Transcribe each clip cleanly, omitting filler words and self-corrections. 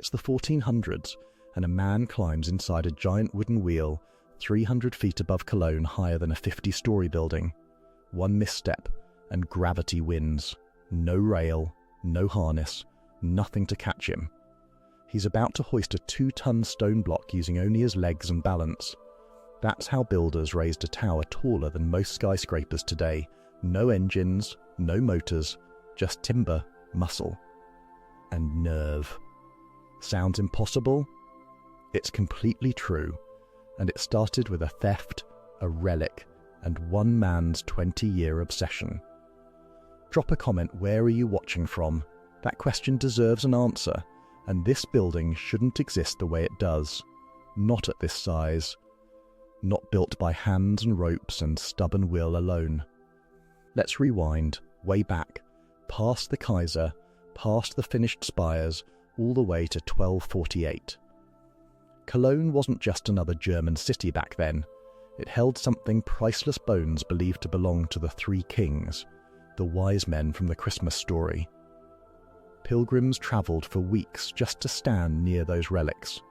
It's the 1400s, and a man climbs inside a giant wooden wheel 300 feet above Cologne, higher than a 50-story building. One misstep, and gravity wins. No rail, no harness, nothing to catch him. He's about to hoist a 2-ton stone block using only his legs and balance. That's how builders raised a tower taller than most skyscrapers today. No engines, no motors, just timber, muscle, and nerve. Sounds impossible? It's completely true, and it started with a theft, a relic, and one man's 20-year obsession. Drop a comment, where are you watching from? That question deserves an answer, and this building shouldn't exist the way it does. Not at this size. Not built by hands and ropes and stubborn will alone. Let's rewind, way back, past the Kaiser, past the finished spires, all the way to 1248. Cologne wasn't just another German city back then. It held something priceless bones believed to belong to the three kings, the wise men from the Christmas story. Pilgrims travelled for weeks just to stand near those relics.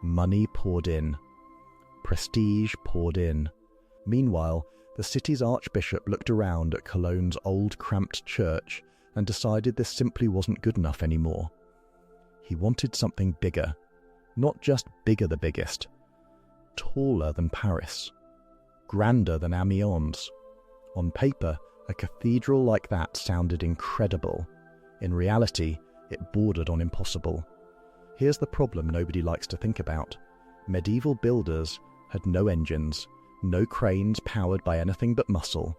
Money poured in. Prestige poured in. Meanwhile, the city's archbishop looked around at Cologne's old cramped church and decided this simply wasn't good enough anymore. He wanted something bigger. Not just bigger the biggest. Taller than Paris. Grander than Amiens. On paper, a cathedral like that sounded incredible. In reality, it bordered on impossible. Here's the problem nobody likes to think about. Medieval builders had no engines, no cranes powered by anything but muscle,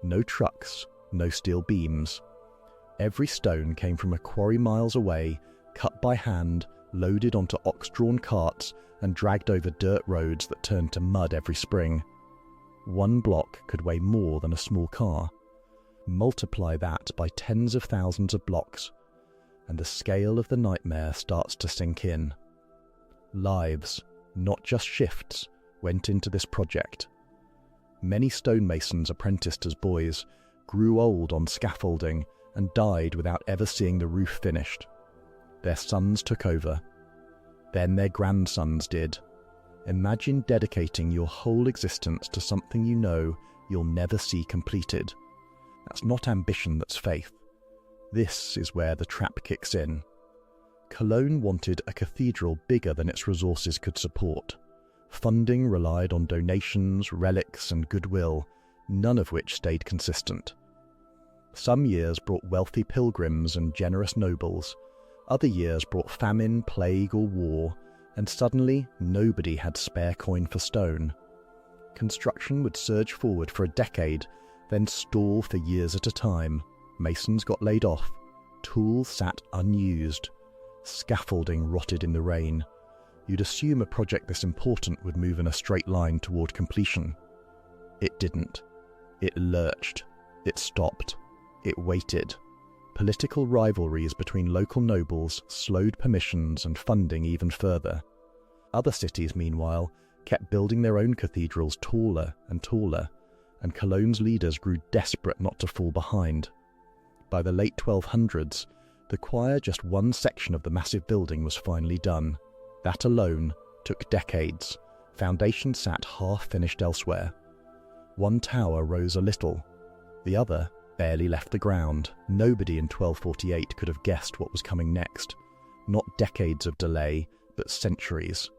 no trucks, no steel beams. Every stone came from a quarry miles away, cut by hand, loaded onto ox-drawn carts, and dragged over dirt roads that turned to mud every spring. One block could weigh more than a small car. Multiply that by tens of thousands of blocks, and the scale of the nightmare starts to sink in. Lives, not just shifts, went into this project. Many stonemasons apprenticed as boys, grew old on scaffolding, and died without ever seeing the roof finished. Their sons took over. Then their grandsons did. Imagine dedicating your whole existence to something you know you'll never see completed. That's not ambition, that's faith. This is where the trap kicks in. Cologne wanted a cathedral bigger than its resources could support. Funding relied on donations, relics, and goodwill, none of which stayed consistent. Some years brought wealthy pilgrims and generous nobles. Other years brought famine, plague, or war, and suddenly nobody had spare coin for stone. Construction would surge forward for a decade, then stall for years at a time. Masons got laid off. Tools sat unused. Scaffolding rotted in the rain. You'd assume a project this important would move in a straight line toward completion. It didn't. It lurched. It stopped. It waited. Political rivalries between local nobles slowed permissions and funding even further. Other cities, meanwhile, kept building their own cathedrals taller, and Cologne's leaders grew desperate not to fall behind. By the late 1200s, the choir, just one section of the massive building, was finally done. That alone took decades. Foundations sat half-finished elsewhere. One tower rose a little. The other barely left the ground. Nobody in 1248 could have guessed what was coming next. Not decades of delay, but centuries.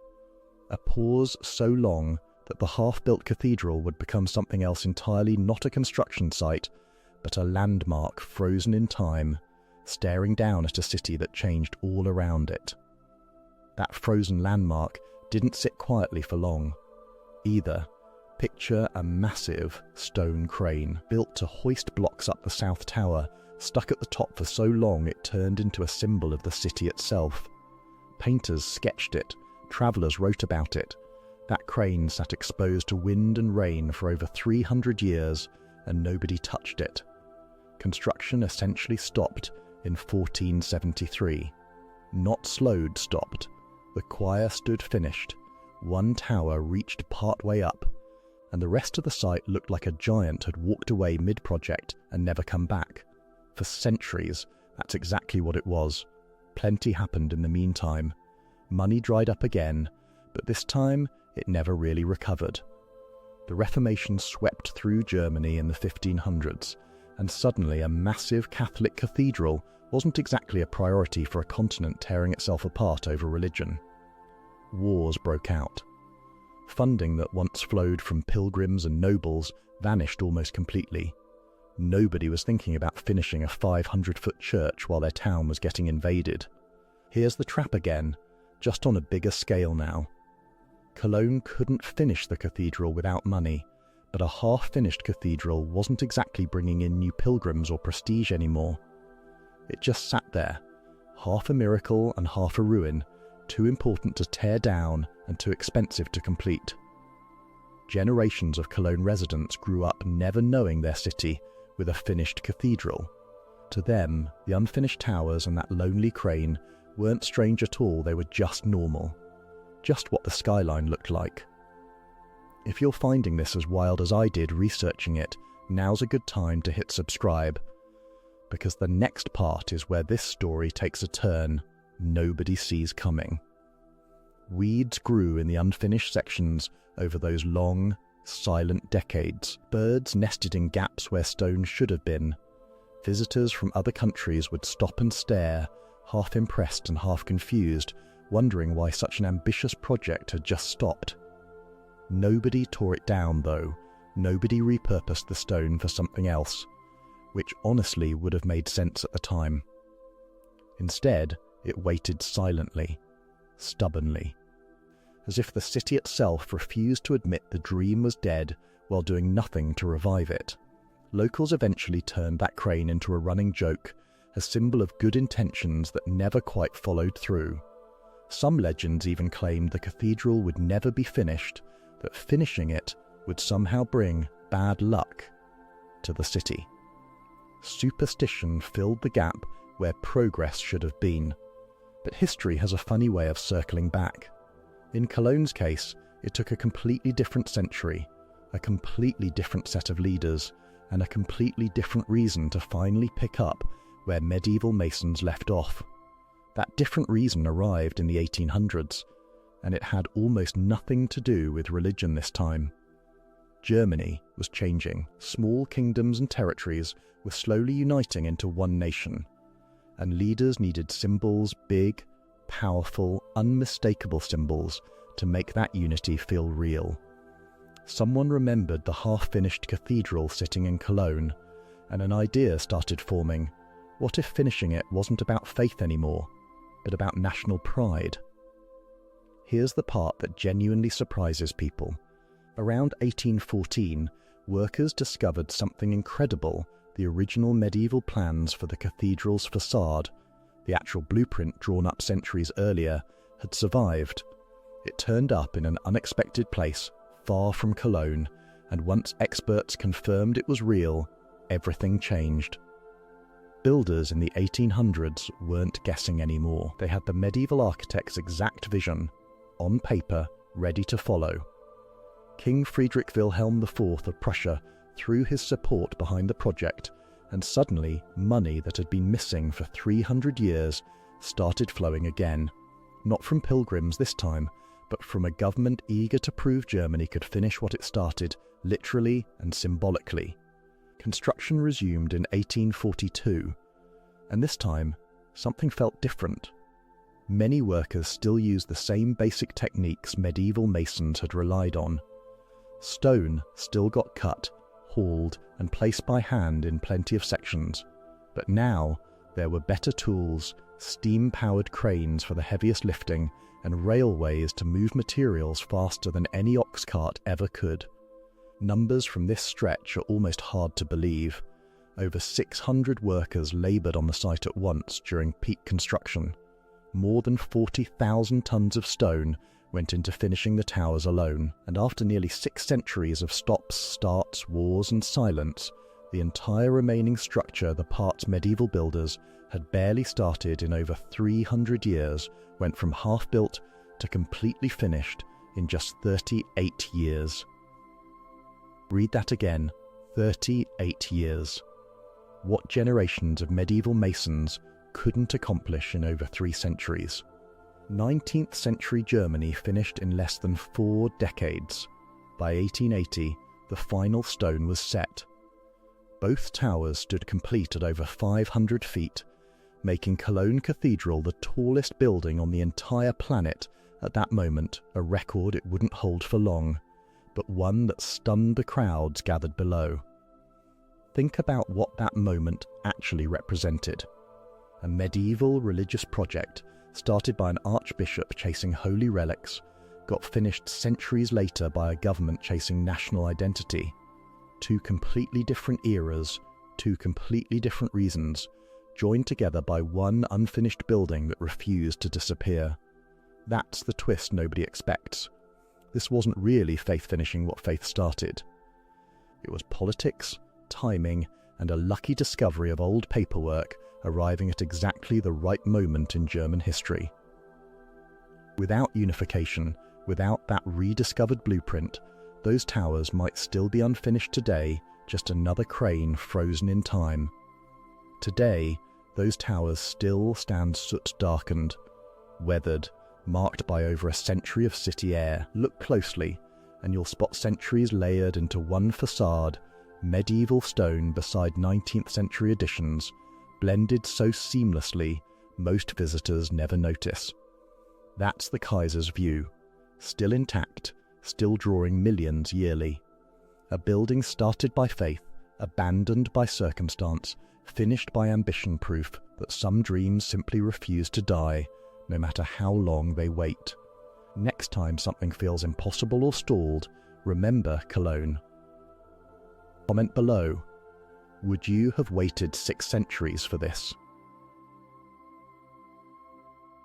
A pause so long that the half-built cathedral would become something else entirely, not a construction site, but a landmark frozen in time, staring down at a city that changed all around it. That frozen landmark didn't sit quietly for long, either. Picture a massive stone crane built to hoist blocks up the South Tower, stuck at the top for so long it turned into a symbol of the city itself. Painters sketched it, travellers wrote about it. That crane sat exposed to wind and rain for over 300 years, and nobody touched it. Construction essentially stopped in 1473. Not slowed, stopped. The choir stood finished. One tower reached part way up, and the rest of the site looked like a giant had walked away mid-project and never come back. For centuries, that's exactly what it was. Plenty happened in the meantime. Money dried up again, but this time it never really recovered. The Reformation swept through Germany in the 1500s, and suddenly a massive Catholic cathedral wasn't exactly a priority for a continent tearing itself apart over religion. Wars broke out. Funding that once flowed from pilgrims and nobles vanished almost completely. Nobody was thinking about finishing a 500-foot church while their town was getting invaded. Here's the trap again, just on a bigger scale now. Cologne couldn't finish the cathedral without money, but a half-finished cathedral wasn't exactly bringing in new pilgrims or prestige anymore. It just sat there, half a miracle and half a ruin, too important to tear down and too expensive to complete. Generations of Cologne residents grew up never knowing their city with a finished cathedral. To them, the unfinished towers and that lonely crane weren't strange at all, they were just normal. Just what the skyline looked like. If you're finding this as wild as I did researching it, now's a good time to hit subscribe, because the next part is where this story takes a turn nobody sees coming. Weeds grew in the unfinished sections over those long, silent decades. Birds nested in gaps where stones should have been. Visitors from other countries would stop and stare, half impressed and half confused, wondering why such an ambitious project had just stopped. Nobody tore it down, though. Nobody repurposed the stone for something else, which honestly would have made sense at the time. Instead, it waited silently, stubbornly, as if the city itself refused to admit the dream was dead while doing nothing to revive it. Locals eventually turned that crane into a running joke, a symbol of good intentions that never quite followed through. Some legends even claimed the cathedral would never be finished, that finishing it would somehow bring bad luck to the city. Superstition filled the gap where progress should have been. But history has a funny way of circling back. In Cologne's case, it took a completely different century, a completely different set of leaders, and a completely different reason to finally pick up where medieval masons left off. That different reason arrived in the 1800s, and it had almost nothing to do with religion this time. Germany was changing. Small kingdoms and territories were slowly uniting into one nation, and leaders needed symbols, big, powerful, unmistakable symbols, to make that unity feel real. Someone remembered the half-finished cathedral sitting in Cologne, and an idea started forming. What if finishing it wasn't about faith anymore, but about national pride? Here's the part that genuinely surprises people. Around 1814, workers discovered something incredible. The original medieval plans for the cathedral's facade, the actual blueprint drawn up centuries earlier, had survived. It turned up in an unexpected place, far from Cologne, and once experts confirmed it was real, everything changed. Builders in the 1800s weren't guessing anymore. They had the medieval architect's exact vision, on paper, ready to follow. King Friedrich Wilhelm IV of Prussia threw his support behind the project, and suddenly money that had been missing for 300 years started flowing again. Not from pilgrims this time, but from a government eager to prove Germany could finish what it started, literally and symbolically. Construction resumed in 1842, and this time something felt different. Many workers still used the same basic techniques medieval masons had relied on. Stone still got cut, hauled, and placed by hand in plenty of sections, but now there were better tools, steam-powered cranes for the heaviest lifting, and railways to move materials faster than any ox cart ever could. Numbers from this stretch are almost hard to believe. Over 600 workers laboured on the site at once during peak construction. More than 40,000 tons of stone went into finishing the towers alone, and after nearly 6 centuries of stops, starts, wars and silence, the entire remaining structure the parts medieval builders had barely started in over 300 years went from half-built to completely finished in just 38 years. Read that again, 38 years. What generations of medieval masons couldn't accomplish in over 3 centuries? 19th century Germany finished in less than 4 decades. By 1880, the final stone was set. Both towers stood complete at over 500 feet, making Cologne Cathedral the tallest building on the entire planet at that moment, a record it wouldn't hold for long, but one that stunned the crowds gathered below. Think about what that moment actually represented. A medieval religious project started by an archbishop chasing holy relics, got finished centuries later by a government chasing national identity. 2 completely different eras, 2 completely different reasons, joined together by one unfinished building that refused to disappear. That's the twist nobody expects. This wasn't really faith finishing what faith started. It was politics, timing, and a lucky discovery of old paperwork arriving at exactly the right moment in German history. Without unification, without that rediscovered blueprint, those towers might still be unfinished today, just another crane frozen in time. Today, those towers still stand soot-darkened, weathered, marked by over a century of city air. Look closely, and you'll spot centuries layered into one facade, medieval stone beside 19th century additions, blended so seamlessly most visitors never notice. That's the Kaiser's view, still intact, still drawing millions yearly. A building started by faith, abandoned by circumstance, finished by ambition, proof that some dreams simply refuse to die, no matter how long they wait. Next time something feels impossible or stalled, remember Cologne. Comment below. Would you have waited 6 centuries for this?